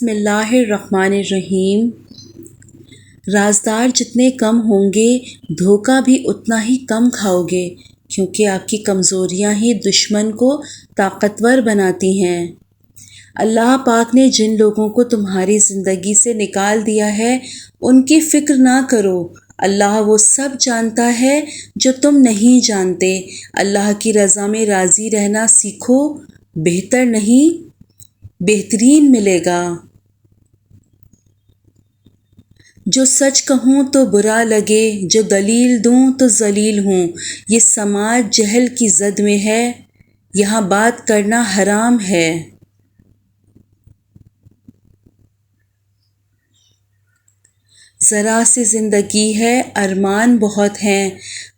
بسم اللہ الرحمن الرحیم۔ رازدار جتنے کم ہوں گے دھوکہ بھی اتنا ہی کم کھاؤ گے، کیونکہ آپ کی کمزوریاں ہی دشمن کو طاقتور بناتی ہیں۔ اللہ پاک نے جن لوگوں کو تمہاری زندگی سے نکال دیا ہے ان کی فکر نہ کرو، اللہ وہ سب جانتا ہے جو تم نہیں جانتے۔ اللہ کی رضا میں راضی رہنا سیکھو، بہتر نہیں بہترین ملے گا۔ جو سچ کہوں تو برا لگے، جو دلیل دوں تو ذلیل ہوں۔ یہ سماج جہل کی زد میں ہے، یہاں بات کرنا حرام ہے۔ ذرا سی زندگی ہے ارمان بہت ہیں،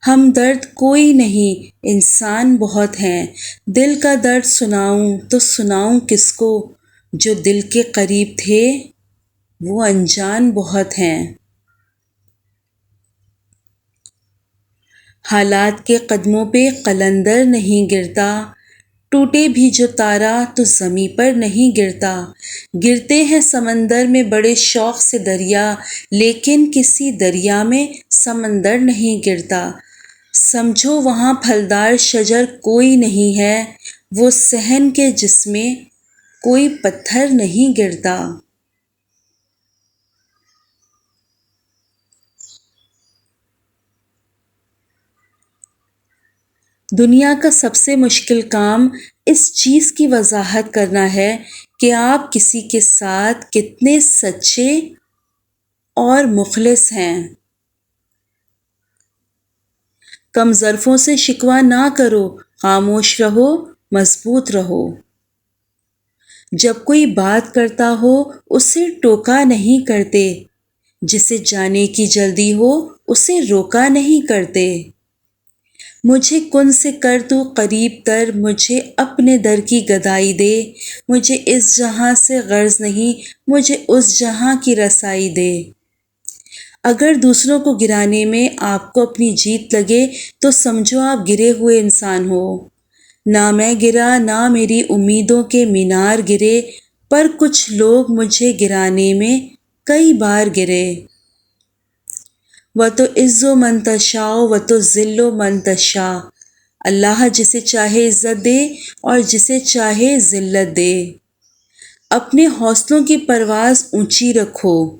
ہمدرد کوئی نہیں انسان بہت ہیں۔ دل کا درد سناؤں تو سناؤں کس کو، جو دل کے قریب تھے وہ انجان بہت ہیں۔ حالات کے قدموں پہ قلندر نہیں گرتا، ٹوٹے بھی جو تارا تو زمیں پر نہیں گرتا۔ گرتے ہیں سمندر میں بڑے شوق سے دریا، لیکن کسی دریا میں سمندر نہیں گرتا۔ سمجھو وہاں پھلدار شجر کوئی نہیں ہے، وہ صحن کے جس میں کوئی پتھر نہیں گرتا۔ دنیا کا سب سے مشکل کام اس چیز کی وضاحت کرنا ہے کہ آپ کسی کے ساتھ کتنے سچے اور مخلص ہیں۔ کم ظرفوں سے شکوہ نہ کرو، خاموش رہو، مضبوط رہو۔ جب کوئی بات کرتا ہو اسے ٹوکا نہیں کرتے، جسے جانے کی جلدی ہو اسے روکا نہیں کرتے۔ مجھے کن سے کر تو قریب تر، مجھے اپنے در کی گدائی دے۔ مجھے اس جہاں سے غرض نہیں، مجھے اس جہاں کی رسائی دے۔ اگر دوسروں کو گرانے میں آپ کو اپنی جیت لگے تو سمجھو آپ گرے ہوئے انسان ہو۔ نہ میں گرا نہ میری امیدوں کے مینار گرے، پر کچھ لوگ مجھے گرانے میں کئی بار گرے۔ وَتُعِزُّ مَن تَشَاءُ وَتُذِلُّ مَن تَشَاءُ۔ اللہ جسے چاہے عزت دے اور جسے چاہے ذلت دے۔ اپنے حوصلوں کی پرواز اونچی رکھو،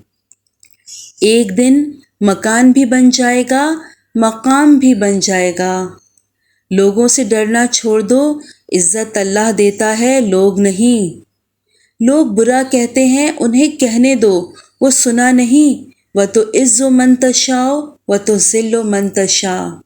ایک دن مکان بھی بن جائے گا، مقام بھی بن جائے گا۔ لوگوں سے ڈرنا چھوڑ دو، عزت اللہ دیتا ہے لوگ نہیں۔ لوگ برا کہتے ہیں انہیں کہنے دو، وہ سنا نہیں۔ وَتُعِزُّ مَن تَشَاءُ وَتُذِلُّ مَن تَشَاءُ۔